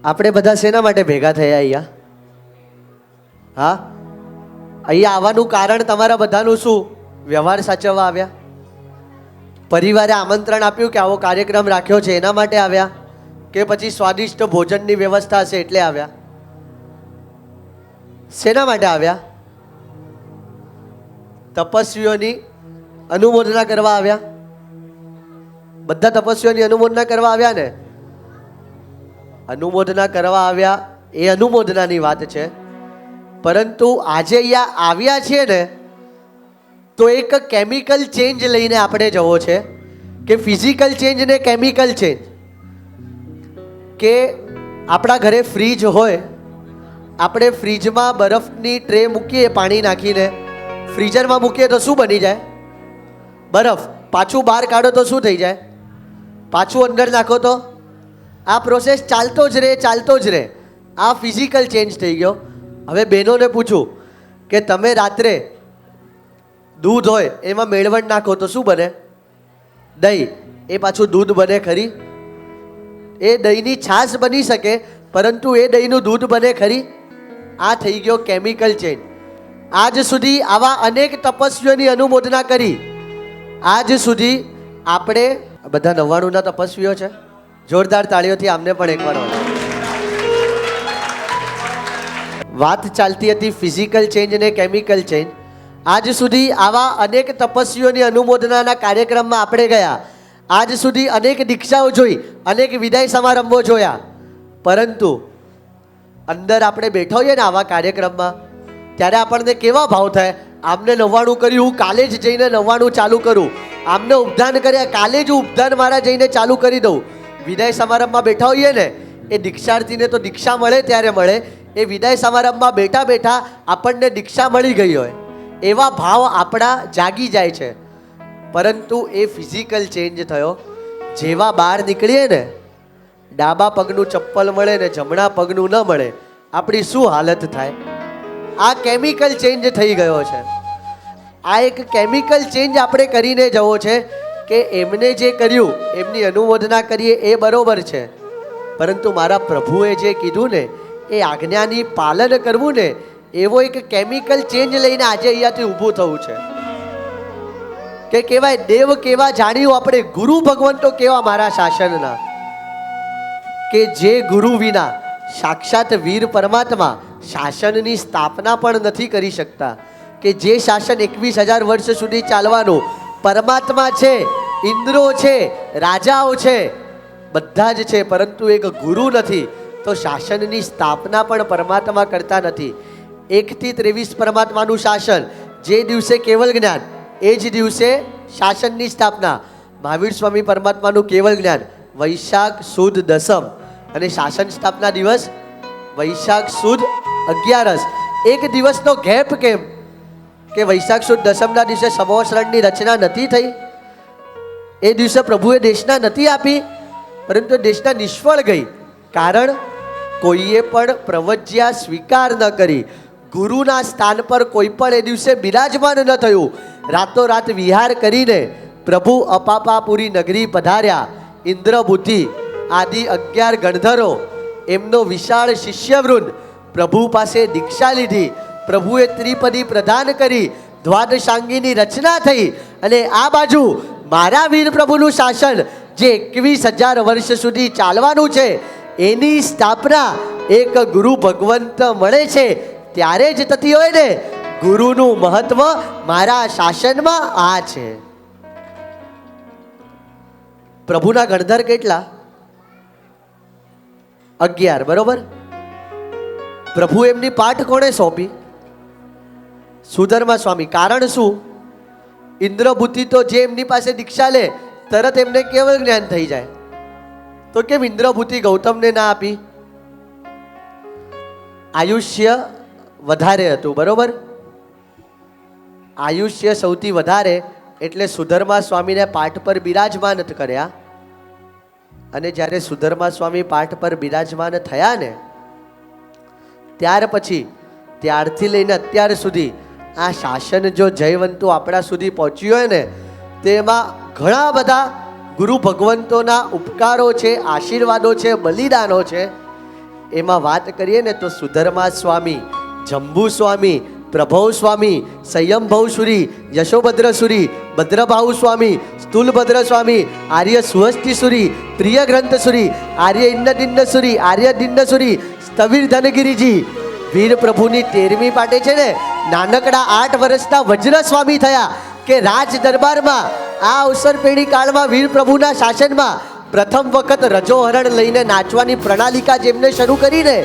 આપણે બધા શેના માટે ભેગા થયા અહીંયા? હા, અહીંયા આવવાનું કારણ તમારા બધાનું શું? વ્યવહાર સાચવવા આવ્યા? પરિવારે આમંત્રણ આપ્યું કે આવો કાર્યક્રમ રાખ્યો છે એના માટે આવ્યા? કે પછી સ્વાદિષ્ટ ભોજનની વ્યવસ્થા હશે એટલે આવ્યા? શેના માટે આવ્યા? તપસ્વીઓની અનુમોદના કરવા આવ્યા? બધા તપસ્વીઓની અનુમોદના કરવા આવ્યા ને? અનુમોદના કરવા આવ્યા એ અનુમોદનાની વાત છે, પરંતુ આજે અહીંયા આવ્યા છીએ ને તો એક કેમિકલ ચેન્જ લઈને આપણે જવો છે. કે ફિઝિકલ ચેન્જ ને કેમિકલ ચેન્જ. કે આપણા ઘરે ફ્રીજ હોય, આપણે ફ્રીજમાં બરફની ટ્રે મૂકીએ, પાણી નાખીને ફ્રીઝરમાં મૂકીએ તો શું બની જાય? બરફ. પાછું બહાર કાઢો તો શું થઈ જાય? પાછું અંદર નાખો તો? આ પ્રોસેસ ચાલતો જ રહે. આ ફિઝિકલ ચેન્જ થઈ ગયો. હવે બહેનોને પૂછું કે તમે રાત્રે દૂધ હોય એમાં મેળવણ નાખો તો શું બને? દહીં. એ પાછું દૂધ બને ખરી? એ દહીંની છાશ બની શકે, પરંતુ એ દહીંનું દૂધ બને ખરી? આ થઈ ગયો કેમિકલ ચેન્જ. આજ સુધી આવા અનેક તપસ્વીઓની અનુમોદના કરી. આજ સુધી આપણે બધા 99ના તપસ્વીઓ છે. જોરદાર તાળીઓથી આમને પણ એકવાર વાત ચાલતી હતી ફિઝિકલ ચેન્જ અને કેમિકલ ચેન્જ. આજ સુધી આવા અનેક તપસ્વીઓની અનુમોદનાના કાર્યક્રમમાં આપણે ગયા. આજ સુધી અનેક દીક્ષાઓ જોઈ, અનેક વિદાય સમારંભો જોયા, પરંતુ અંદર આપણે બેઠા હોઈએ ને આવા કાર્યક્રમમાં ત્યારે આપણને કેવા ભાવ થાય? આમને 99 કર્યું, હું કાલે જ જઈને 99 ચાલુ કરું. આમને ઉપધાન કર્યા, કાલે જ ઉપધાન મારા જઈને ચાલુ કરી દઉં. વિદાય સમારંભમાં બેઠા હોઈએ ને, એ દીક્ષાર્થીને તો દીક્ષા મળે ત્યારે મળે, એ વિદાય સમારંભમાં બેઠા બેઠા આપણને દીક્ષા મળી ગઈ હોય એવા ભાવ આપણા જાગી જાય છે. પરંતુ એ ફિઝિકલ ચેન્જ થયો. જેવા બહાર નીકળીએ ને, ડાબા પગનું ચપ્પલ મળે ને જમણા પગનું ન મળે, આપણી શું હાલત થાય? આ કેમિકલ ચેન્જ થઈ ગયો છે. આ એક કેમિકલ ચેન્જ આપણે કરીને જવો છે કે એમને જે કર્યું એમની અનુમોદના કરીએ એ બરોબર છે, પરંતુ મારા પ્રભુએ જે કીધું ને એ આજ્ઞાની પાલન કરવું ને, એવો એક કેમિકલ ચેન્જ લઈને આજે અહીંયાથી ઊભું થવું છે. કે કહેવાય દેવ કેવા જાણ્યું આપણે, ગુરુ ભગવંતો કેવા મારા શાસનના. કે જે ગુરુ વિના સાક્ષાત વીર પરમાત્મા શાસનની સ્થાપના પણ નથી કરી શકતા. કે જે શાસન 21,000 વર્ષ સુધી ચાલવાનું, પરમાત્મા છે, ઇન્દ્રો છે, રાજાઓ છે, બધા જ છે, પરંતુ એક ગુરુ નથી તો શાસનની સ્થાપના પણ પરમાત્મા કરતા નથી. 1 થી 23 પરમાત્માનું શાસન. જે દિવસે કેવલ જ્ઞાન એ જ દિવસે શાસનની સ્થાપના. મહાવીર સ્વામી પરમાત્માનું કેવલ જ્ઞાન વૈશાખ સુદ દસમ, અને શાસન સ્થાપના દિવસ વૈશાખ સુદ 11. એક દિવસનો ગેપ કેમ? કે વૈશાખ સુદ દસમના દિવસે સમવસરણની રચના નથી થઈ? એ દિવસે પ્રભુએ દેશના નથી આપી, પરંતુ દેશના નિષ્ફળ ગઈ. કારણ કોઈએ પણ પ્રવજ્યા સ્વીકાર ન કરી. ગુરુના સ્થાન પર કોઈ પણ એ દિવસે બિરાજમાન ન થયું. રાતોરાત વિહાર કરીને પ્રભુ અપાપાપુરી નગરી પધાર્યા. ઇન્દ્ર બુદ્ધિ આદિ 11 ગણધરો, એમનો વિશાળ શિષ્યવૃંદ પ્રભુ પાસે દીક્ષા લીધી. પ્રભુએ ત્રિપદી પ્રદાન કરી, દ્વાદશાંગીની રચના થઈ, અને આ બાજુ મારા વીર પ્રભુનું શાસન જે 21,000 વર્ષ સુધી ચાલવાનું છે એની સ્થાપના એક ગુરુ ભગવંત મળે છે ત્યારે જ થતી હોય ને. ગુરુનું મહત્વ મારા શાસનમાં આ છે. પ્રભુના ગણધર કેટલા? 11, બરોબર. પ્રભુ એમની પાઠ કોણે સોંપી? સુધર્મા સ્વામી. કારણ શું? ઇન્દ્રબુદ્ધિ તો જે એમની પાસે દીક્ષા લે તરત એમને કેવળ જ્ઞાન થઈ જાય, તો કેમ ઇન્દ્રબુદ્ધિ ગૌતમને ના આપી? આયુષ્ય વધારે હતું, બરોબર. આયુષ્ય સૌથી વધારે એટલે સુધર્મા સ્વામીને પાઠ પર બિરાજમાન કર્યા. અને જ્યારે સુધર્મા સ્વામી પાઠ પર બિરાજમાન થયા ને, ત્યાર પછી ત્યારથી લઈને અત્યાર સુધી આ શાસન જો જયવંતુ આપણા સુધી પહોંચ્યું હોય ને, તેમાં ઘણા બધા ગુરુ ભગવંતોના ઉપકારો છે, આશીર્વાદો છે, બલિદાનો છે. એમાં વાત કરીએ ને તો સુધર્મા સ્વામી, જંબુ સ્વામી, પ્રભવ સ્વામી, સંયમભવ સુરી, યશોભદ્ર સુરી, ભદ્રભાઉ સ્વામી, સ્થૂલભદ્ર સ્વામી, આર્ય સુહસ્તી સુરી, પ્રિય ગ્રંથ સુરી, આર્ય ઇન્નદિન્ન સુરી, આર્ય દિન્ન સુરી, સ્થવિર ધનગીરીજી વીર પ્રભુની 13મી પાટે છે ને નાનકડા 8 વર્ષના વજ્ર સ્વામી થયા કે રાજ દરબારમાં આ અવસર પેઢી કાળમાં વીર પ્રભુના શાસનમાં પ્રથમ વખત રજોહરણ લઈને નાચવાની પ્રણાલિકા જેમને શરૂ કરીને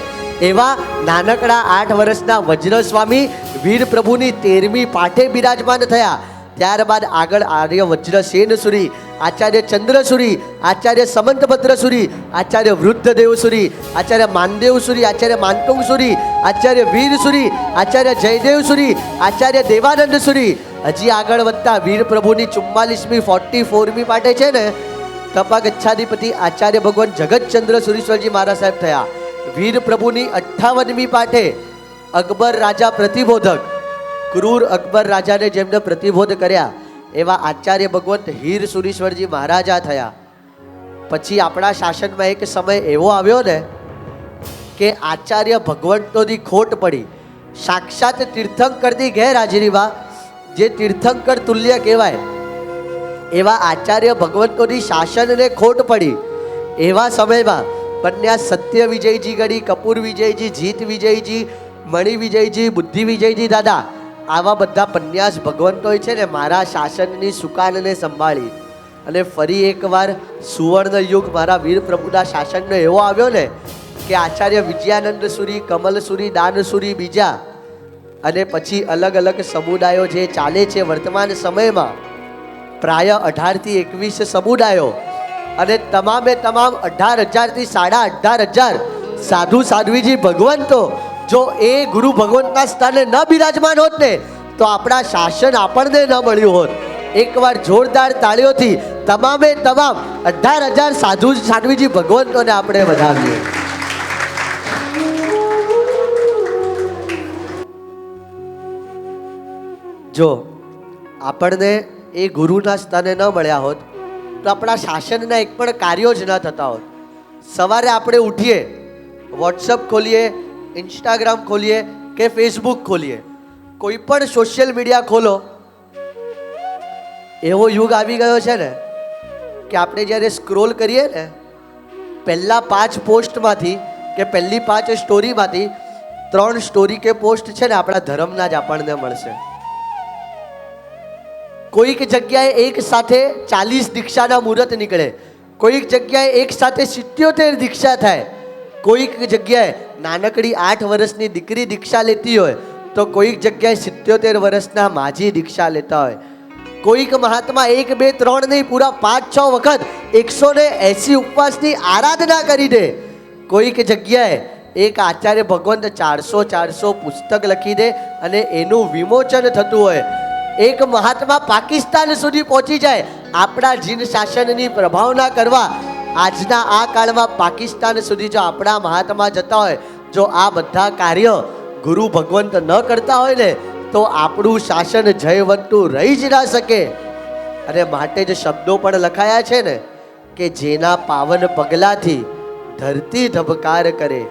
એવા નાનકડા 8 વર્ષના વજ્ર સ્વામી વીર પ્રભુની 13મી પાઠે બિરાજમાન થયા. ત્યારબાદ આગળ આર્ય વજ્રસેન સુરી, આચાર્ય ચંદ્રસુરી, આચાર્ય સમંતભદ્ર સુરી, આચાર્ય વૃદ્ધદેવ સુરી, આચાર્ય માનદેવ સુરી, આચાર્ય માનતુંગ સુરી, આચાર્ય વીર સુરી, આચાર્ય જયદેવ સુરી, આચાર્ય દેવાનંદ સુરી. હજી આગળ વધતા વીર પ્રભુની 44મી 44મી પાટે છે ને તપા ગચ્છાધિપતિ આચાર્ય ભગવાન જગતચંદ્ર સુરીશ્વરજી મહારાજ સાહેબ થયા. વીર પ્રભુની 58મી પાઠે અકબર રાજા પ્રતિબોધક, ક્રૂર અકબર રાજાને જેમને પ્રતિબોધ કર્યા એવા આચાર્ય ભગવંત હીર સુરીશ્વરજી મહારાજા થયા. પછી આપણા શાસનમાં એક સમય એવો આવ્યો ને કે આચાર્ય ભગવંતોની ખોટ પડી. સાક્ષાત તીર્થંકરની ગેરહાજરીમાં જે તીર્થંકર તુલ્ય કહેવાય એવા આચાર્ય ભગવંતોની શાસનને ખોટ પડી. એવા સમયમાં પન્યા સત્ય વિજયજી ગઢી, કપૂર વિજયજી, જીત વિજયજી, મણિ વિજયજી, બુદ્ધિ વિજયજી દાદા આવા બધા પન્યાસ ભગવંતોએ છે ને મારા શાસનની સુકાનને સંભાળી. અને ફરી એકવાર સુવર્ણ યુગ મારા વીર પ્રભુના શાસનનો એવો આવ્યો ને કે આચાર્ય વિજયાનંદ સુરી, કમલ સુરી, દાન સુરી બીજા અને પછી અલગ અલગ સમુદાયો જે ચાલે છે વર્તમાન સમયમાં પ્રાય 18 થી 21 સમુદાયો અને તમામે તમામ 18,000 થી 18,500 સાધુ સાધ્વીજી ભગવંતો જો એ ગુરુ ભગવંતના સ્થાને ન બિરાજમાન હોત ને તો આપણા શાસન આપણને ન મળ્યું હોત. એકવાર જોરદાર તાળીઓથી તમામે તમામ 18,000 સાધુ સાધ્વીજી ભગવંતોને આપણે વધાવીએ. જો આપણને એ ગુરુના સ્થાને ન મળ્યા હોત તો આપણા શાસનના એક પણ કાર્યો જ ન થતા હોત. સવારે આપણે ઉઠીએ, વોટ્સઅપ ખોલીએ, ઇન્સ્ટાગ્રામ ખોલીએ કે ફેસબુક ખોલીએ, કોઈ પણ સોશિયલ મીડિયા ખોલો, એવો યુગ આવી ગયો છે ને કે આપણે જ્યારે સ્ક્રોલ કરીએ ને પહેલા 5 પોસ્ટમાંથી કે પહેલી 5 સ્ટોરીમાંથી 3 સ્ટોરી કે પોસ્ટ છે ને આપણા ધર્મના જ આપણને મળશે. કોઈક જગ્યાએ એક સાથે 40 દીક્ષાના મુહૂર્ત નીકળે, કોઈક જગ્યાએ એક સાથે 77 દીક્ષા થાય, કોઈક જગ્યાએ નાનકડી 8 વર્ષની દીકરી દીક્ષા લેતી હોય તો કોઈક જગ્યાએ 77 વર્ષના માજી દીક્ષા લેતા હોય. કોઈક મહાત્મા 1 2 3 નહીં પૂરા 5 6 વખત 180 ઉપવાસની આરાધના કરી દે. કોઈક જગ્યાએ એક આચાર્ય ભગવંત 400 પુસ્તક લખી દે અને એનું વિમોચન થતું હોય. એક મહાત્મા પાકિસ્તાન સુધી પહોંચી જાય આપણા જીન શાસનની પ્રભાવના કરવા. આજના આ કાળમાં પાકિસ્તાન સુધી જો આપણા મહાત્મા જતા હોય, જો આ બધા કાર્ય ગુરુ ભગવંત ન કરતા હોય ને તો આપણું શાસન જયવંતું રહી જ ના શકે. અને માટે જ શબ્દો પણ લખાયા છે ને કે જેના પાવન પગલાથી ધરતી ધબકાર કરે,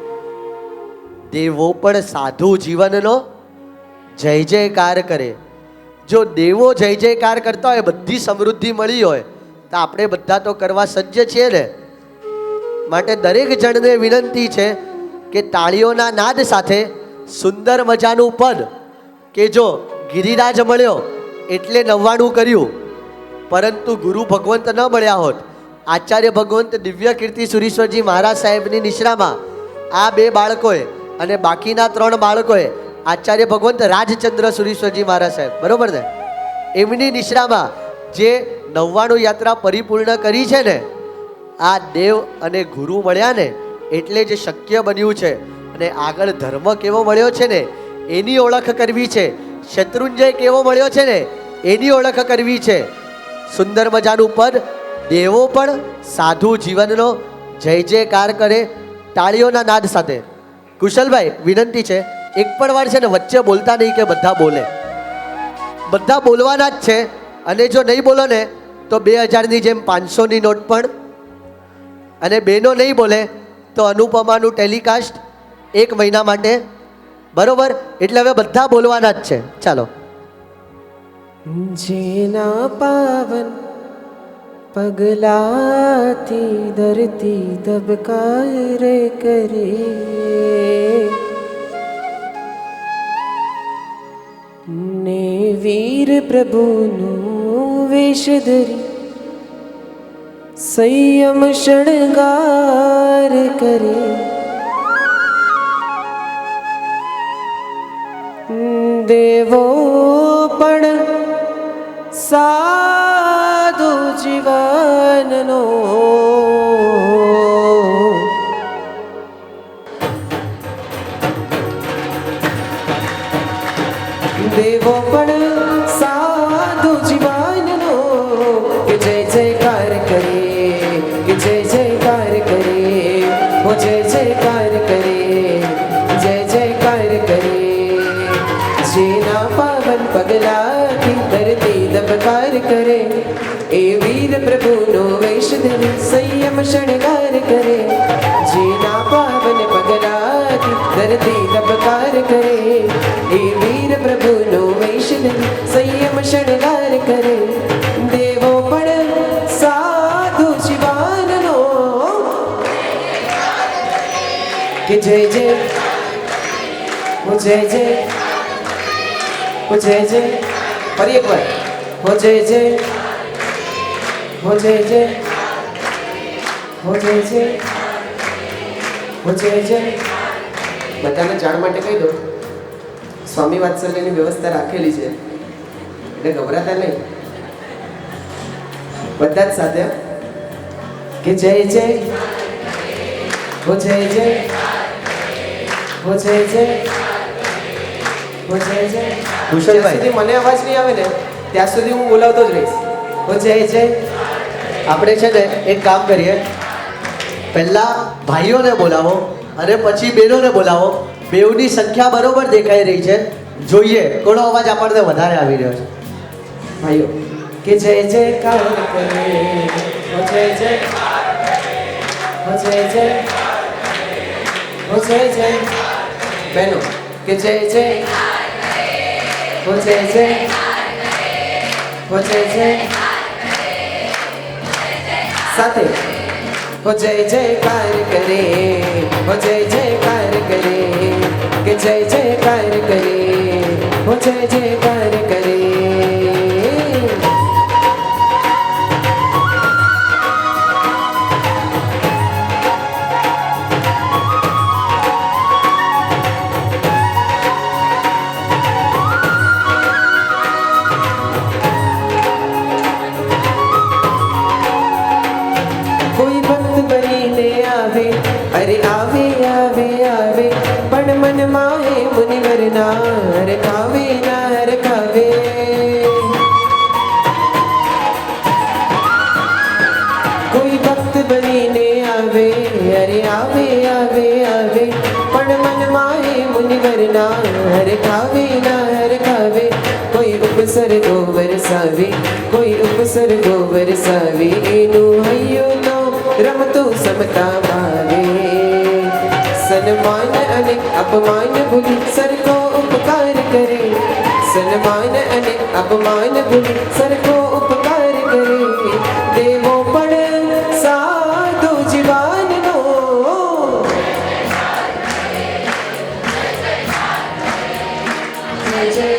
દેવો પણ સાધુ જીવનનો જય જયકાર કરે. જો દેવો જય જયકાર કરતા હોય, બધી સમૃદ્ધિ મળી હોય તો આપણે બધા તો કરવા સજ્જ છીએ ને. માટે દરેક જણને વિનંતી છે કે તાળીઓના નાદ સાથે સુંદર મજાનું પદ કે જો ગિરિરાજ મળ્યો એટલે 99 કર્યું, પરંતુ ગુરુ ભગવંત ન મળ્યા હોત, આચાર્ય ભગવંત દિવ્ય કીર્તિ સુરીશ્વરજી મહારાજ સાહેબની નિશ્રામાં આ 2 બાળકોએ અને બાકીના 3 બાળકોએ આચાર્ય ભગવંત રાજચંદ્ર સુરીશ્વરજી મહારાજ સાહેબ બરોબર ને એમની નિશ્રામાં જે 99 યાત્રા પરિપૂર્ણ કરી છે ને, આ દેવ અને ગુરુ મળ્યા ને એટલે જ શક્ય બન્યું છે. અને આગળ ધર્મ કેવો મળ્યો છે ને એની ઓળખ કરવી છે, શત્રુંજય કેવો મળ્યો છે ને એની ઓળખ કરવી છે. સુંદર મજાનું પદ, દેવો પણ સાધુ જીવનનો જય જયકાર કરે તાળીઓના નાદ સાથે. કુશલભાઈ વિનંતી છે એક પણ વાર છે ને વચ્ચે બોલતા નહીં કે બધા બોલે, બધા બોલવાના જ છે. અને જો નહીં બોલો ને તો 2000ની જેમ 500ની નોટ પણ, અને બેનો નહીં બોલે તો અનુપમાનું ટેલિકાસ્ટ 1 મહિના માટે, બરોબર? એટલે હવે બધા બોલવાના જ છે. ચાલો. જેના પાવન પગલાથી ધરતી ધબકાર કરે, ને વીર પ્રભુનું વેશ ધરી સંયમ શણગાર કરે, દેવો પણ સાધુ જીવનનો દેવો પણ સાધુ જીવનનો કે જય જયકાર કરે, કે જય જયકાર કરે, ઓ જય જયકાર કરે, જય જયકાર કરે. જેના પાવન પગલાથી ધરતી ધબકાર કરે, એ વીર પ્રભુનો વેશ ધરી સંયમ શણગાર કરે. જેના પાવન પગલાથી ધરતી ધબકાર કરે, એ વીર પ્રભુનો વેશ ધરી સંયમ શણગાર કરે, દેવો પણ સાધુ શિવાનનો કે જય જય, ઓ જય જય, ઓ જય જય. ફરી એક વાર, ઓ જય જય, ઓ જય જય, ઓ જય જય, ઓ જય જય. બધાને જાણ માટે કહી દો, સ્વામી વાત્સલ્યની વ્યવસ્થા રાખેલી છે એટલે ગભરાતા નહીં. બધા જ સાથે કે જય જય, ઓ જય જય, ઓ જય જય, ઓ જય જય. કુશલભાઈ, જ્યાં સુધી મને અવાજ નહીં આવે ને ત્યાં સુધી હું બોલાવતો જ રહીશ. ઓ જય જય. આપણે છે ને એક કામ કરીએ, પહેલા ભાઈઓને બોલાવો અને પછી બહેનોને બોલાવો. બેઉની સંખ્યા બરોબર દેખાઈ રહી છે, જોઈએ કોનો અવાજ આપણને વધારે આવી રહ્યો છે. ભાઈઓ કે જય જયકાર કરે, ઓ જય જય, ઓ જય જય, ઓ જય જય. બહેનો કે જય જય, ઓ જય જય, ઓ જય જય. સાથે ઓ જય જયકાર કરે, ઓ જય જયકાર કરે, કે જય જયકાર કરે, ઓ જય જયકાર કરે. કોઈ ભક્ત બનીને આવે, અરે આવે આવે આવે, પણ મનમાં હે મુનિવરના હરખાવે ના હરખાવે. કોઈ ભક્ત બનીને આવે, અરે આવે આવે આવે, પણ મનમાં હે મુનિવરના હરખાવે ના હરખાવે. કોઈ ઉપસર્ગો વરસાવે, કોઈ ઉપસર્ગો વરસાવે, એનું હૈયું રમતું સમતા ભાવે. સન્માન અને અપમાન ભૂલી સરખો ઉપકાર કરે, સન્માન અને અપમાન ભૂલી સરખો ઉપકાર કરે, દેવો પણ સાધુ જીવનનો જય જય.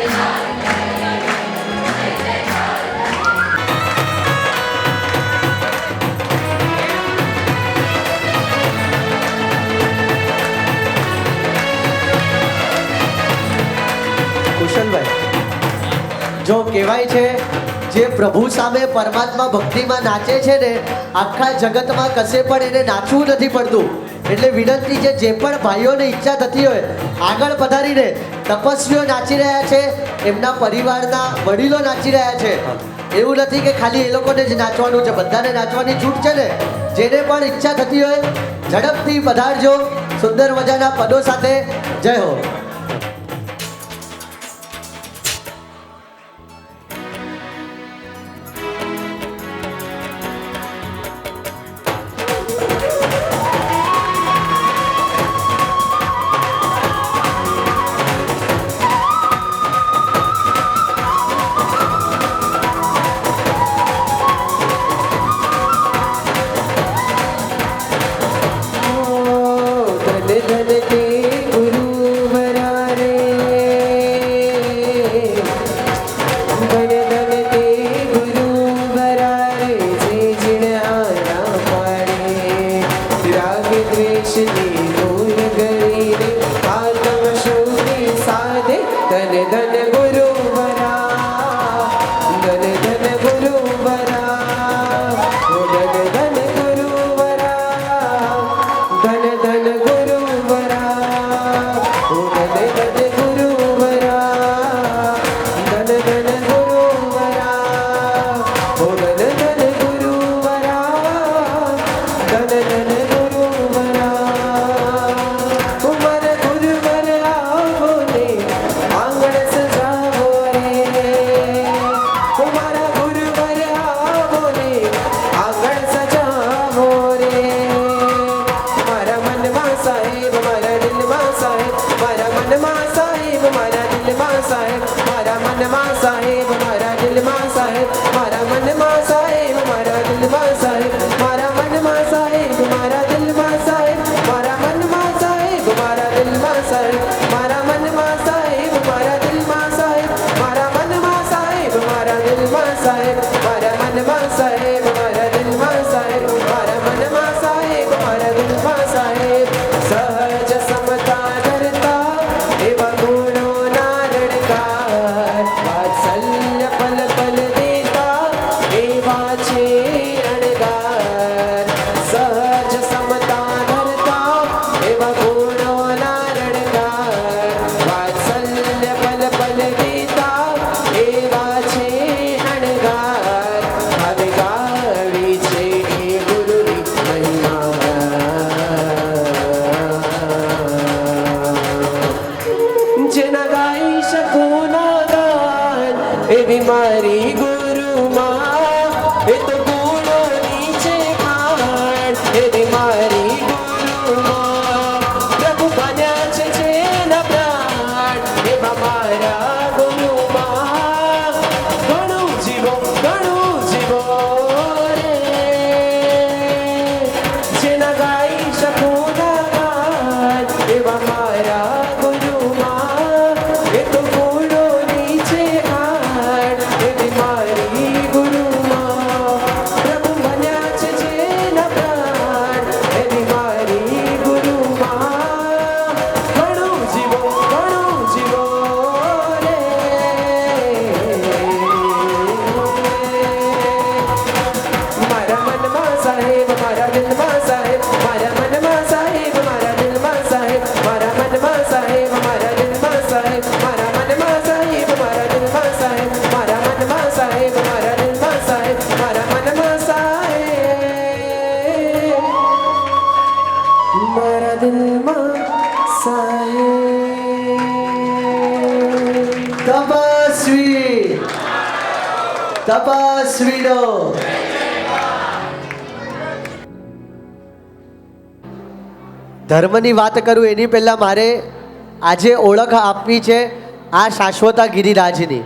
કુશલભાઈ, જો કહેવાય છે જે પ્રભુ સામે પરમાત્મા ભક્તિમાં નાચે છે ને, આખા જગતમાં કશે પણ એને નાચવું નથી પડતું. એટલે વિનંતી છે, જે પણ ભાઈઓને ઈચ્છા થતી હોય આગળ પધારીને. તપસ્વીઓ નાચી રહ્યા છે, એમના પરિવારના વડીલો નાચી રહ્યા છે. એવું નથી કે ખાલી એ લોકોને જ નાચવાનું છે, બધાને નાચવાની છૂટ છે ને. જેને પણ ઈચ્છા થતી હોય ઝડપથી પધારજો સુંદર મજાના પદો સાથે. જય હો. ધન ધન ગુરુવરા, ધન ધન ગુરુવરા, ઓ ધન ધન ગુરુવરા, ધન ધન ગુરુવરા, ઓ ધન ધન ગુરુવરા, ધન ધન ગુરુવરા, ઓ ધન ધન ગુરુવરા, ધન ધન ગુરુવરા. ઉમર ગુરુવર આવો ને આંગણ સજાવો રે, ઉમર ગુરુવર આવો ને આંગણ સજાવો રે. મારા મનમાં સાહેબ, મારા દિલમાં સાહેબ, મારા મનમાં સાહેબ, મારા દિલમાં સાહેબ, મારા મનમાં સાહેબ, મારા દિલમાં સાહેબ, મારા મનમાં સાહેબ, મારા દિલમાં સાહેબ, મારા મનમાં સાહેબ, મારા દિલમાં સાહેબ, મારા મનમાં સાહેબ, મારા દિલમાં સાહેબ, મારા મનમાં સાહેબ, મારા દિલમાં સાહેબ, મારા મનમાં સાહેબ, મારા દિલમાં સાહેબ, મારા મનમાં સાહેબ, મારા દિલમાં સાહેબ, મારા મનમાં સાહેબ, મારા દિલમાં સાહેબ. સહજ સમતા ધરતા એવા ગુણો ના રણકાર, વાત્સલ્ય પલ પલ દેતા એવા છે અણગાર. સહજ સમતા ધરતા એવા ગુણો ના રણકાર, વાત્સલ્ય પલ પલ દેતા એવા છે અણગાર. હવે ગાવી છે એ ગુરુની મહિમા, જેના ગાઈ શકું ના ગાન એવી મારી ગુરુમાં. એ તો ગુણોની છે ખાણ એવી મારી ગુરુમાં. પ્રભુ બન્યા છે જેના પ્રાણ એવા મારા ગુરુમાં. ઘણું જીવો રે, જેના ગાઈ શકું ના ગાન એવા મારા ગુરુમાં. એ તો ગુણોની છે ખાણ એવી મારી ગુરુમાં. પ્રભુ બન્યા છે જેના પ્રાણ એવી મારી ગુરુમાં. ઘણું જીવો રે, મારા મનમાં સાહેબ, મારા દિલમાં સાહેબ, મારા મનમાં સાહેબ, મારા દિલમાં સાહેબ, મારા મનમાં સાહેબ, મારા દિલમાં સાહેબ, મારા મનમાં સાહેબ, મારા દિલમાં સાહેબ, મારા મનમાં સાહેબ, મારા દિલમાં સાહેબ, મારા મનમાં સાહેબ, મારા દિલમાં સાહેબ. તપસ્વી તપસ્વીનો ધર્મની વાત કરું એની પહેલા મારે આજે ઓળખ આપવી છે આ શાશ્વતા ગિરિરાજની.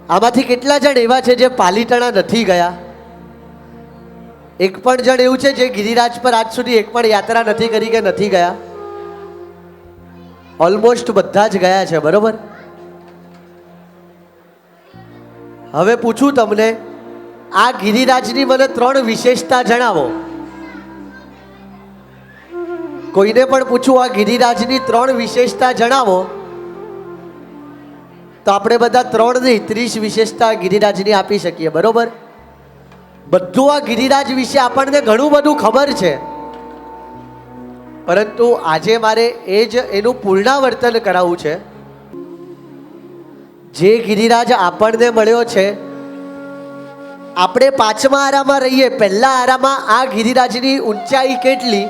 આમાંથી કેટલા જણ એવા છે જે પાલીતાણા નથી ગયા? એક પણ જણ એવું છે જે ગિરિરાજ પર આજ સુધી એક પણ યાત્રા નથી કરી કે નથી ગયા? ઓલમોસ્ટ બધા જ ગયા છે, બરોબર? હવે પૂછું તમને, આ ગિરિરાજની મને 3 વિશેષતા જણાવો. કોઈને પણ પૂછું આ ગિરિરાજની 3 વિશેષતા જણાવો તો આપણે બધા 3 નહીં 30 વિશેષતા ગિરિરાજની આપી શકીએ, બરોબર? બધું આ ગિરિરાજ વિશે આપણને ઘણું બધું ખબર છે, પરંતુ આજે મારે એનું પુનરાવર્તન કરાવવું છે. જે ગિરિરાજ આપણને મળ્યો છે, આપણે 5મા આરામાં રહીએ, પહેલા આરામાં આ ગિરિરાજની ઊંચાઈ કેટલી?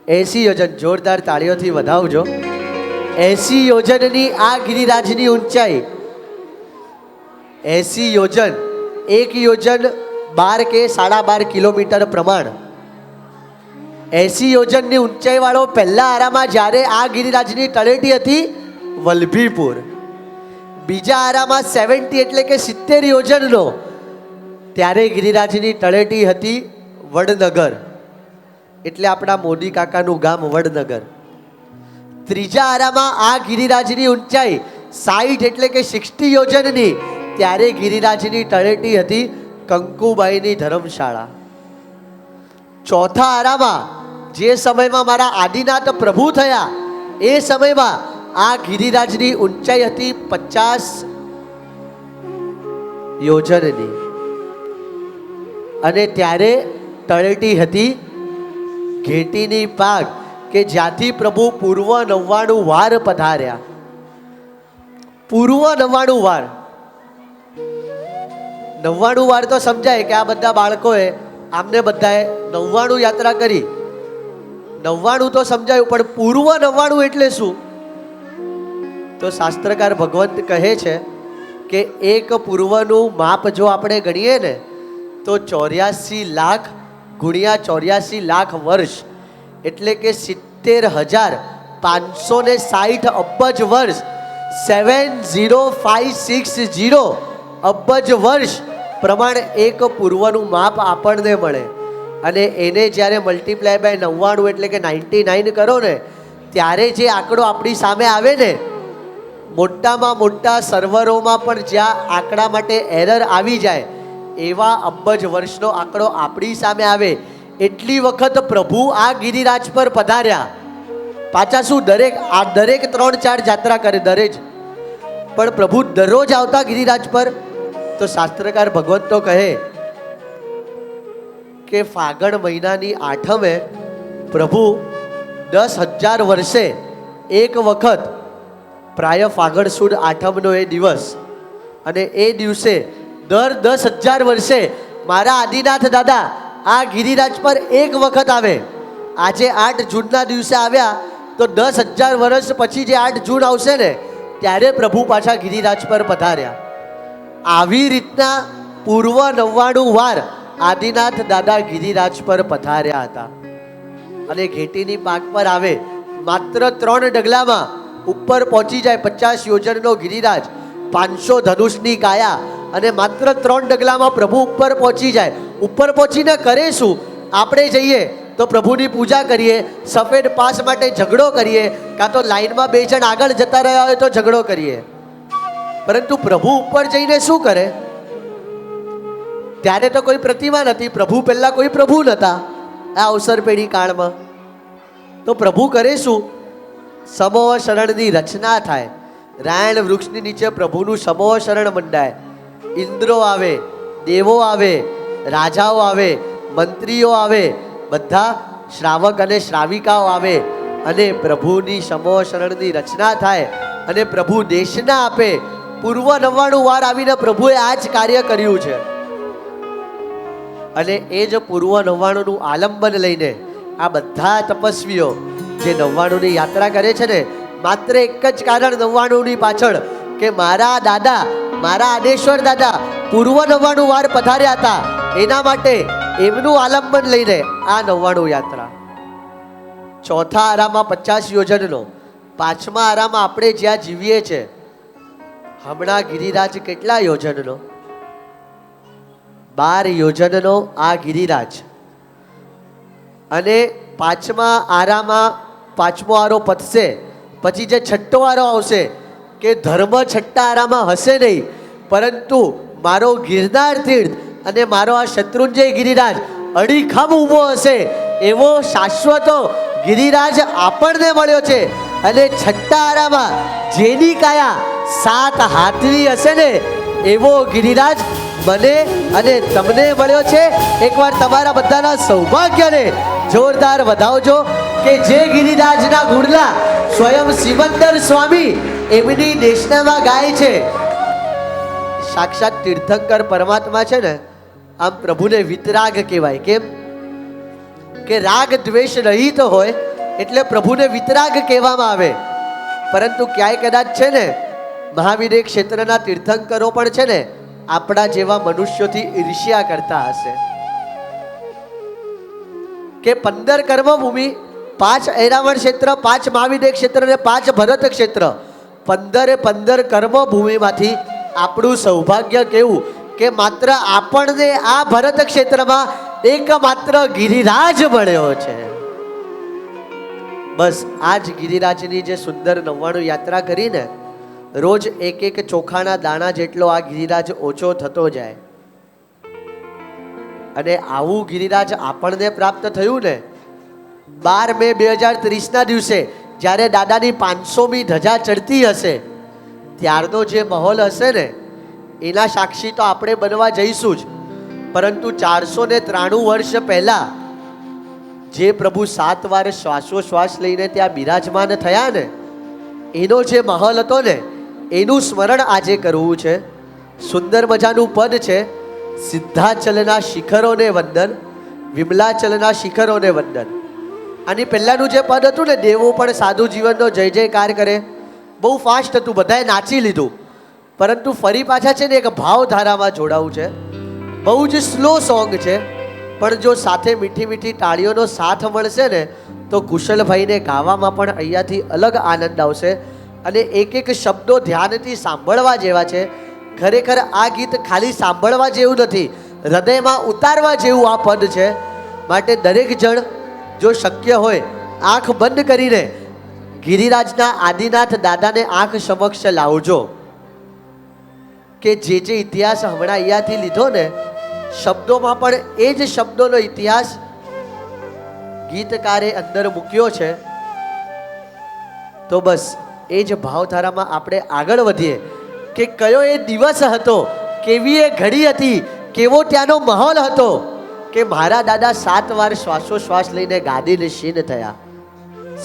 80 યોજન. જોરદાર તાળીઓથી વધાવજો. 80 યોજનની આ ગિરિરાજની ઊંચાઈ. 80 યોજન, 1 યોજન 12 કે 12.5 કિલોમીટર પ્રમાણ. 80 યોજનની ઊંચાઈવાળો પહેલા આરામાં જ્યારે આ ગિરિરાજની તળેટી હતી વલભીપુર, બીજા આરામાં 70 એટલે કે 70 યોજનનો ત્યારે ગિરિરાજની તળેટી હતી વડનગર, એટલે આપણા મોદી કાકાનું ગામ વડનગર. ત્રીજા આરામાં આ ગિરિરાજની ઊંચાઈ 60 એટલે કે 60 યોજનની, ત્યારે ગિરિરાજની તળેટી હતી કંકુબાઈની ધર્મશાળા. ચોથા આરામાં જે સમયમાં મારા આદિનાથ પ્રભુ થયા એ સમયમાં આ ગિરિરાજની ઊંચાઈ હતી 50 યોજનની, અને ત્યારે તળેટી હતી ઘેટીની પાગ કે જ્યાંથી પ્રભુ પૂર્વ 99 વાર પધાર્યા. પૂર્વ 99 વાર, 99 વાર તો સમજાય કે આ બધા બાળકોએ આમને બધાએ 99 યાત્રા કરી, 99 તો સમજાયું, પણ પૂર્વ 99 એટલે શું? તો શાસ્ત્રકાર ભગવંત કહે છે કે એક પૂર્વનું માપ જો આપણે ગણીએ ને તો 84 લાખ ગુણ્યા 84 લાખ વર્ષ એટલે કે 70,560 અબજ વર્ષ, 70560 અબજ વર્ષ પ્રમાણે એક પૂર્વનું માપ આપણને મળે. અને એને જ્યારે મલ્ટીપ્લાય બાય 99 એટલે કે 99 કરો ને ત્યારે જે આંકડો આપણી સામે આવે ને, મોટામાં મોટા સર્વરોમાં પણ જ્યાં આંકડા માટે એરર આવી જાય એવા અબજ વર્ષનો આંકડો આપણી સામે આવે. એટલી વખત પ્રભુ આ ગિરિરાજ પર પધાર્યા. પાછા શું, દરેક 3-4 જાત્રા કરે દરેજ, પણ પ્રભુ દરરોજ આવતા ગિરિરાજ પર. તો શાસ્ત્રકાર ભગવંતો કહે કે ફાગણ મહિનાની આઠમે પ્રભુ 10,000 વર્ષે એક વખત, પ્રાય ફાગણ સુદ આઠમનો એ દિવસ, અને એ દિવસે દર 10,000 વર્ષે મારા આદિનાથ દાદા આ ગિરિરાજ પર એક વખત આવે. આજે 8 જૂનના દિવસે આવ્યા તો 10,000 વર્ષ પછી જે 8 જૂન આવશે ને ત્યારે પ્રભુ પાછા ગિરિરાજ પર પધાર્યા. આવી રીતના પૂર્વ 99 વાર આદિનાથ દાદા ગિરિરાજ પર પધાર્યા હતા. અને ઘેટીની પાક પર આવે, માત્ર 3 ડગલામાં ઉપર પહોંચી જાય. 50 યોજનનો ગિરિરાજ, 500 ધનુષની કાયા, અને માત્ર 3 ડગલામાં પ્રભુ ઉપર પહોંચી જાય. ઉપર પહોંચીને કરે શું? આપણે જઈએ તો પ્રભુની પૂજા કરીએ, સફેદ પાસ માટે ઝઘડો કરીએ, કાં તો લાઈનમાં 2 જણ આગળ જતા રહ્યા હોય તો ઝઘડો કરીએ. પરંતુ પ્રભુ ઉપર જઈને શું કરે? ત્યારે તો કોઈ પ્રતિમા નથી, પ્રભુ પહેલા કોઈ પ્રભુ નહોતા આ અવસર પેઢી કાળમાં. તો પ્રભુ કરે શું? સમૂહ શરણની રચના થાય. રાયણ વૃક્ષની નીચે પ્રભુનું સમૂહ શરણ મંડાય. ઇન્દ્રો આવે, દેવો આવે, રાજાઓ આવે, મંત્રીઓ આવે, બધા શ્રાવક અને શ્રાવિકાઓ આવે, અને પ્રભુની સમૂહ શરણની રચના થાય. અને પ્રભુ દેશના આપે. પૂર્વ 99 વાર આવીને પ્રભુએ આ જ કાર્ય કર્યું છે. અને એ જ પૂર્વ 99નું આલંબન લઈને આ બધા તપસ્વીઓ જે 99ની યાત્રા કરે છે ને, માત્ર એક જ કારણ 99ની પાછળ કે મારા દાદા, મારા આદેશ્વર દાદા પૂર્વ 99 વાર પધાર્યા હતા, એના માટે એમનું આલંબન લઈને આ 99 યાત્રા. ચોથા આરામાં 50 યોજનનો, પાંચમા આરામાં આપણે જ્યાં જીવીએ છીએ હમણાં ગિરિરાજ કેટલા યોજનનો? 12 યોજનનો આ ગિરિરાજ. અને પાંચમા આરામાં 5મો આરો પતશે પછી જે છઠ્ઠો આરો આવશે કે ધર્મ છઠ્ઠા આરામાં હશે નહીં, પરંતુ મારો ગિરનાર તીર્થ અને મારો આ શત્રુંજય ગિરિરાજ અડીખમ ઊભો હશે એવો શાશ્વતો ગિરિરાજ આપણને મળ્યો છે. અને છઠ્ઠા આરામાં જેની કાયા 7 હાથની હશે ને એવો ગિરિરાજ મને અને તમને મળ્યો છે. એકવાર તમારા બધાના સૌભાગ્યને જોરદાર વધાવજો કે જે ગિરિરાજના ગુણલા સ્વયં સિમંદર સ્વામી એમની દેશનામાં ગાય છે. સાક્ષાત તીર્થંકર પરમાત્મા છે ને, આમ પ્રભુને વિતરાગ કહેવાય. કેમ કે રાગ દ્વેષ રહિત હોય એટલે પ્રભુને વિતરાગ કહેવામાં આવે. પરંતુ ક્યાંય કદાચ છે ને મહાવીર ક્ષેત્રના તીર્થંકરો પણ છે ને આપણા જેવા મનુષ્યોથી ઈર્ષ્યા કરતા હશે કે 15 કર્મભૂમિ, 5 ઐરાવણ ક્ષેત્ર, 5 મહાવીર ક્ષેત્ર અને 5 ભરત ક્ષેત્ર, 15 કર્મભૂમિમાંથી આપણું સૌભાગ્ય કેવું કે માત્ર આપણને આ ભરત ક્ષેત્રમાં એકમાત્ર ગિરિરાજ મળ્યો છે. બસ આ જ ગિરિરાજની જે સુંદર 99 યાત્રા કરીને રોજ એક ચોખાના દાણા જેટલો આ ગિરિરાજ ઓછો થતો જાય. અને આવું ગિરિરાજ આપણને પ્રાપ્ત થયું ને 12 મે 2030ના દિવસે જ્યારે દાદાની 500મી ધજા ચડતી હશે ત્યારનો જે માહોલ હશે ને એના સાક્ષી તો આપણે બનવા જઈશું જ, પરંતુ 493 વર્ષ પહેલા જે પ્રભુ 7 વાર શ્વાસોશ્વાસ લઈને ત્યાં બિરાજમાન થયા ને એનો જે માહોલ હતો ને એનું સ્મરણ આજે કરવું છે. સુંદર મજાનું પદ છે, સિદ્ધાચલના શિખરોને વંદન, વિમલાચલના શિખરોને વંદન. આની પહેલાંનું જે પદ હતું ને, દેવો પણ સાધુ જીવનનો જય જયકાર કરે, બહુ ફાસ્ટ હતું, બધાએ નાચી લીધું. પરંતુ ફરી પાછા છે ને એક ભાવધારામાં જોડાવું છે. બહુ જ સ્લો સોંગ છે, પણ જો સાથે મીઠી મીઠી તાળીઓનો સાથ મળશે ને તો કુશલભાઈને ગાવામાં પણ અહીંયાથી અલગ આનંદ આવશે. અને એક એક શબ્દો ધ્યાનથી સાંભળવા જેવા છે. ખરેખર આ ગીત ખાલી સાંભળવા જેવું નથી, હૃદયમાં ઉતારવા જેવું આ પદ છે. માટે દરેક જણ જો શક્ય હોય આંખ બંધ કરીને ગિરિરાજના આદિનાથ દાદાને આંખ સમક્ષ લાવજો કે જે ઇતિહાસ હમણાં અહીંયાથી લીધો ને શબ્દોમાં પણ એ જ શબ્દોનો ઇતિહાસ ગીતકારે અંદર મૂક્યો છે. તો બસ એ જ ભાવધારામાં આપણે આગળ વધીએ કે કયો એ દિવસ હતો, કેવી એ ઘડી હતી, કેવો ત્યાંનો માહોલ હતો કે મારા દાદા 7 વાર શ્વાસોશ્વાસ લઈને ગાદીને શીન થયા.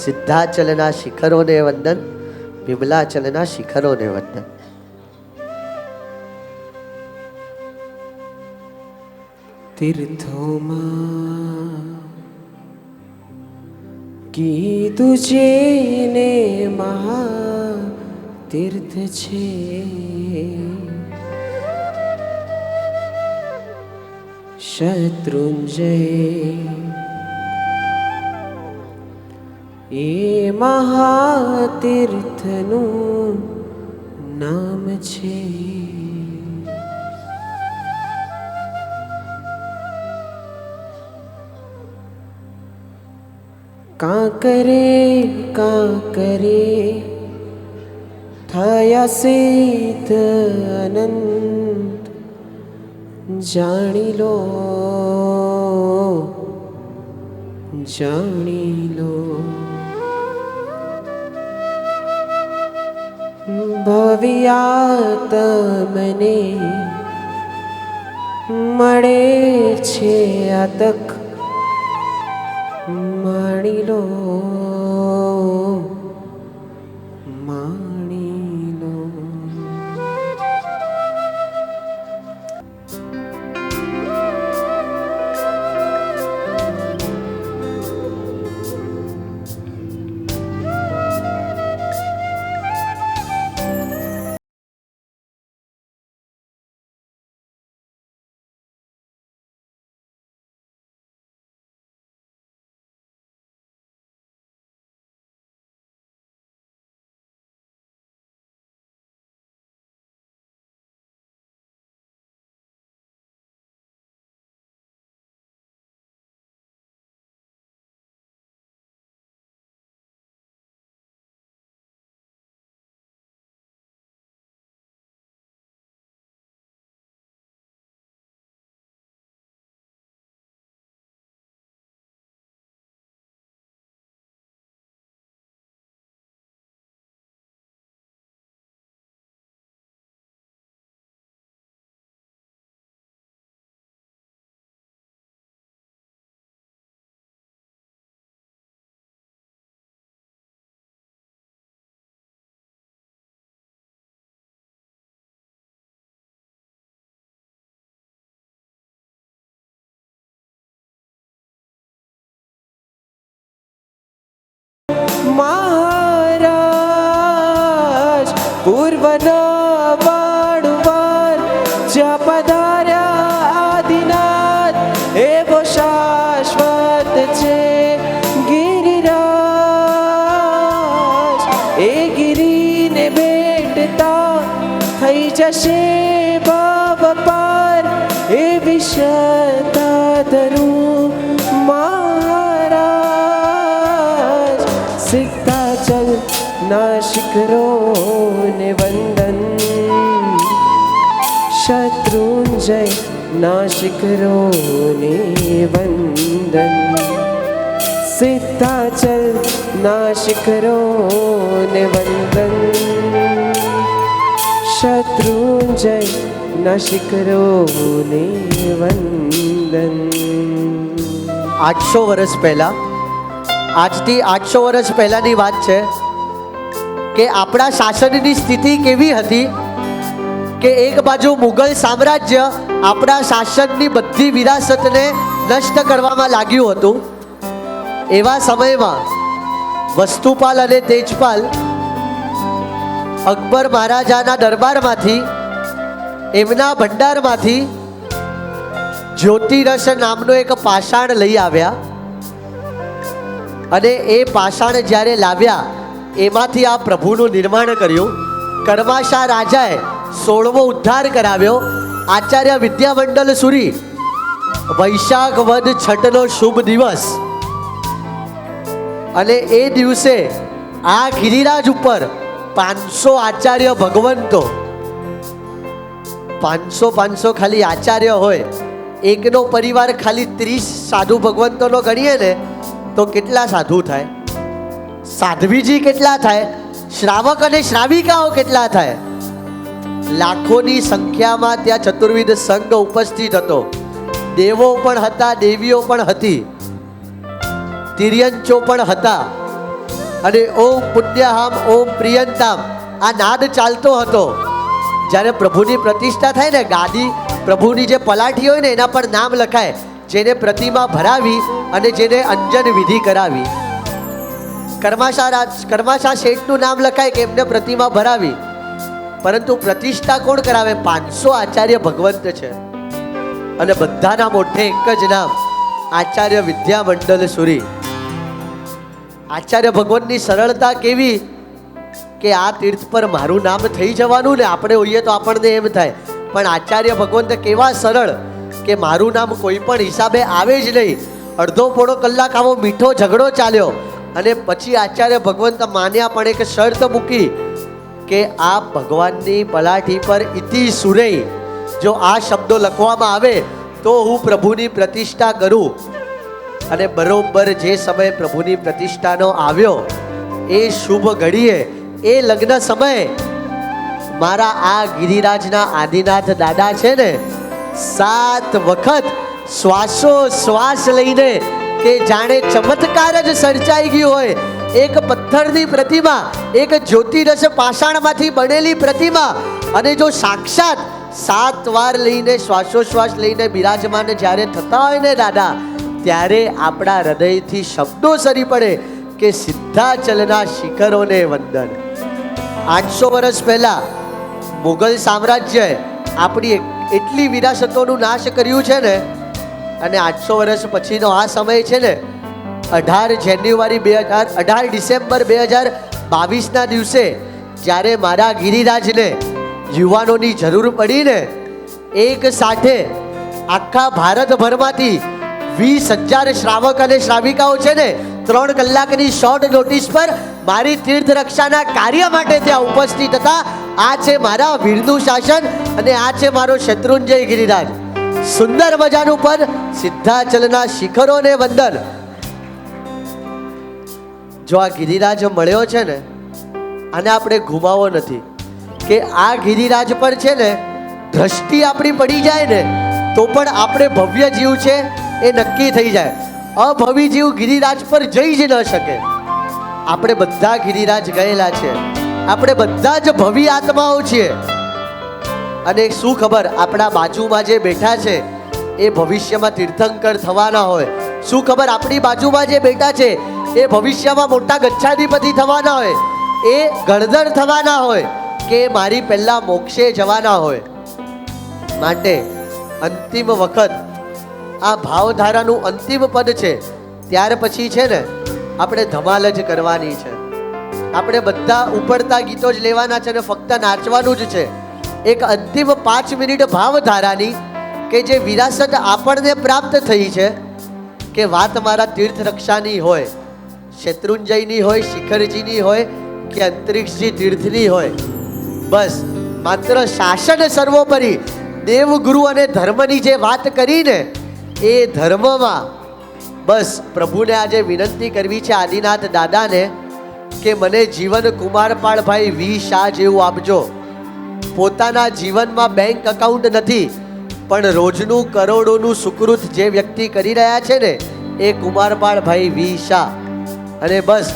સિદ્ધાચલના શિખરોને વંદન, વિમલાચલના શિખરોને વંદન. તીર્થોમાં કીધું છે ને મહા તીર્થ છે, શત્રુંજય એ મહાતીર્થનું નામ છે. કાંકરે થયા સિદ્ધ અનંત, જાણી લો જાણી લો. ભવ્યા તમને મળે છે આ તક, માણી લો માણી લો. મહારાજ પૂર્વના વાડુવાર જ્યાં પધાર્યા આદિનાથ એવો શાશ્વત છે ગિરિરાજ. એ ગિરિને બેટતા થઈ જશે ભવ પાર, એ વિષતા ધરું મહારાજ. સિદ્ધાચલ ના શિખરોને વંદન, શત્રુંજય ના શિખરોને વંદન. સિદ્ધાચલ ના શિખરોને વંદન, શત્રુંજય ના શિખરોને વંદન. 800 વર્ષ પહેલા, આજથી 800 વર્ષ પહેલાની વાત છે કે આપણા શાસનની સ્થિતિ કેવી હતી કે એક બાજુ મુગલ સામ્રાજ્ય આપણા શાસનની બધી વિરાસતને નષ્ટ કરવામાં લાગ્યું હતું. એવા સમયમાં વસ્તુપાલ અને તેજપાલ અકબર મહારાજાના દરબારમાંથી, એમના ભંડારમાંથી જ્યોતિરસ નામનો એક પાષાણ લઈ આવ્યા અને એ પાષાણ જ્યારે લાવ્યા એમાંથી આ પ્રભુનું નિર્માણ કર્યું. કર્માશા રાજાએ 16મો ઉદ્ધાર કરાવ્યો. આચાર્ય વિદ્યામંડલ સુરી, વૈશાખ વદ છઠનો શુભ દિવસ, અને એ દિવસે આ ગિરિરાજ ઉપર 500 આચાર્ય ભગવંતો, 500 ખાલી આચાર્ય હોય, એકનો પરિવાર ખાલી 30 સાધુ ભગવંતોનો ગણીએ ને તો કેટલા સાધુ થાય? સાધ્વીજી કેટલા થાય? શ્રાવક અને શ્રાવિકાઓ કેટલા થાય? લાખોની સંખ્યામાં ત્યાં ચતુર્વિધ સંઘ ઉપસ્થિત હતો. દેવો પણ હતા, દેવીઓ પણ હતી, તિર્યંચો પણ હતા, અને ઓમ પુણ્યહામ ઓમ પ્રિયંતામ આ નાદ ચાલતો હતો. જ્યારે પ્રભુની પ્રતિષ્ઠા થાય ને, ગાદી પ્રભુની જે પલાઠી હોય ને એના પર નામ લખાય, જેને પ્રતિમા ભરાવી અને જેને અંજન વિધિ કરાવી. કર્માશા શેઠનું નામ લખાય કે એમને પ્રતિમા ભરાવી, પરંતુ પ્રતિષ્ઠા કોણ કરાવે? 500 આચાર્ય ભગવંત છે અને બધાના મોઢે એક જ નામ, આચાર્ય વિદ્યામંડલ સુરી. આચાર્ય ભગવંતની સરળતા કેવી કે આ તીર્થ પર મારું નામ થઈ જવાનું ને, આપણે હોઈએ તો આપણને એમ થાય, પણ આચાર્ય ભગવંત કેવા સરળ કે મારું નામ કોઈ પણ હિસાબે આવે જ નહીં. અડધો પોણો કલાક આવો મીઠો ઝઘડો ચાલ્યો અને પછી આચાર્ય ભગવંત માન્યા, પણ એક શરત મૂકી કે આ ભગવાનની પલાઠી પર ઇતિ સુરૈ, જો આ શબ્દો લખવામાં આવે તો હું પ્રભુની પ્રતિષ્ઠા કરું. અને બરોબર જે સમયે પ્રભુની પ્રતિષ્ઠાનો આવ્યો એ શુભ ઘડીએ, એ લગ્ન સમયે મારા આ ગિરિરાજના આદિનાથ દાદા છે ને 7 વખત શ્વાસોશ્વાસ લઈને કે જાણે ચમત્કાર જ સર્જાઈ ગયું હોય, એક પથ્થરની પ્રતિમા, એક જ્યોતિરસ પાષાણમાંથી બનેલી પ્રતિમા, અને જો સાક્ષાત 7 વાર લઈને શ્વાસોશ્વાસ લઈને બિરાજમાન જ્યારે થતા હોય ને દાદા, ત્યારે આપણા હૃદયથી શબ્દો સરી પડે કે સિદ્ધાચલના શિખરોને વંદન. 800 વર્ષ પહેલા મુગલ સામ્રાજ્યએ આપણી એટલી વિરાસતોનું નાશ કર્યું છે ને, અને 800 વર્ષ પછીનો આ સમય છે ને, 18 ડિસેમ્બર 2022ના દિવસે જ્યારે મારા ગિરિરાજને યુવાનોની જરૂર પડીને, એક સાથે આખા ભારતભરમાંથી 20,000 શ્રાવક અને શ્રાવિકાઓ છે ને 3 કલાકની શોર્ટ નોટિસ પર મારી તીર્થ રક્ષાના કાર્ય માટે ત્યાં ઉપસ્થિત હતા. આ છે મારા વીરનું શાસન અને આ છે મારો શત્રુંજય ગિરિરાજ. સુંદર મજાનું પદ, સિદ્ધાચલના શિખરોને વંદન. જો આ ગિરિરાજ મળ્યો છે ને, આને આપણે ગુમાવો નથી કે આ ગિરિરાજ પર છે ને દ્રષ્ટિ આપણી પડી જાય ને તો પણ આપણે ભવ્ય જીવ છે એ નક્કી થઈ જાય. અભવી જીવ ગિરિરાજ પર જઈ જ ન શકે. આપણે બધા ગિરિરાજ ગયેલા છે, આપણે બધા જ ભવી આત્માઓ છીએ. અને શું ખબર આપણા બાજુમાં જે બેઠા છે એ ભવિષ્યમાં તીર્થંકર થવાના હોય. શું ખબર આપણી બાજુમાં જે બેઠા છે એ ભવિષ્યમાં મોટા ગચ્છાધિપતિ થવાના હોય, એ ગણધર થવાના હોય, કે મારી પહેલા મોક્ષે જવાના હોય. માટે અંતિમ વખત આ ભાવધારાનું અંતિમ પદ છે. ત્યાર પછી છે ને આપણે ધમાલ જ કરવાની છે. આપણે બધા ઉપડતા ગીતો જ લેવાના છે અને ફક્ત નાચવાનું જ છે. એક અંતિમ 5 મિનિટ ભાવધારાની કે જે વિરાસત આપણને પ્રાપ્ત થઈ છે, કે વાત મારા તીર્થ રક્ષાની હોય, શત્રુંજયની હોય, શિખરજીની હોય કે અંતરિક્ષજી તીર્થની હોય, બસ માત્ર શાસન સર્વોપરી દેવગુરુ અને ધર્મની જે વાત કરીને, એ ધર્મમાં બસ પ્રભુને આજે વિનંતી કરવી છે આદિનાથ દાદાને કે મને જીવન કુમારપાળભાઈ વી શાહ જેવું આપજો. પોતાના જીવનમાં બેંક એકાઉન્ટ નથી, પણ રોજનું કરોડોનું સુકૃત જે વ્યક્તિ કરી રહ્યા છે ને એ કુમારપાળભાઈ વી શાહ. અને બસ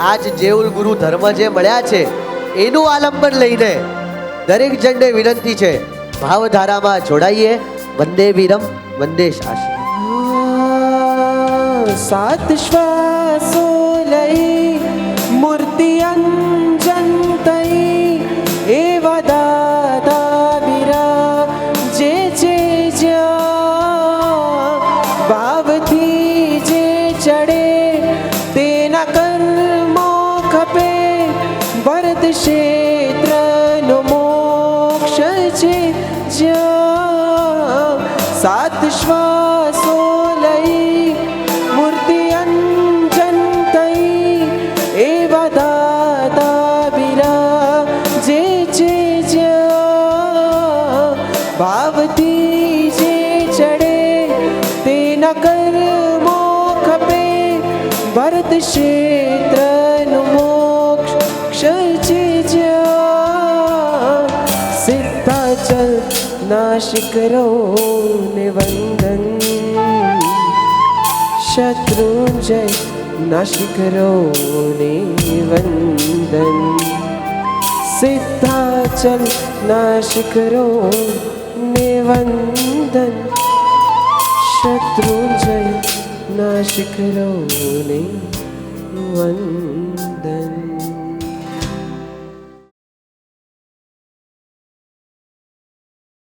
આજ જેઉલ ગુરુ ધર્મ જે મળ્યા છે એનું આલંબન લઈને દરેક જણને વિનંતી છે ભાવધારામાં જોડાઈએ. વંદે વીરમ વંદે શાસન. સાત શ્વાસો લઈ મૂર્તિ અંજન તઈ એવા દાદા વીરા જે જ્યાં ભાવથી જે ચડે તેના કર્મો ખપે. ભરત ક્ષેત્રનો મોક્ષ છે જ્યાં. સાત શ્વાસો લઈ મૂર્તિ અંજન તઈ એવા દાદા વીરા જે જ્યાં ભાવથી જે ચડે તેના કર્મો ખપે. ભરત ક્ષેત્રનું મોક્ષ છે જ્યાં. સિદ્ધાચલ નાશિક કરો ને વંદન. શત્રુંજય નાશિક કરો ને વંદન. સિદ્ધાચલ નાશિક કરો ને વંદન. શત્રુંજય નાશિક કરો ને વંદન.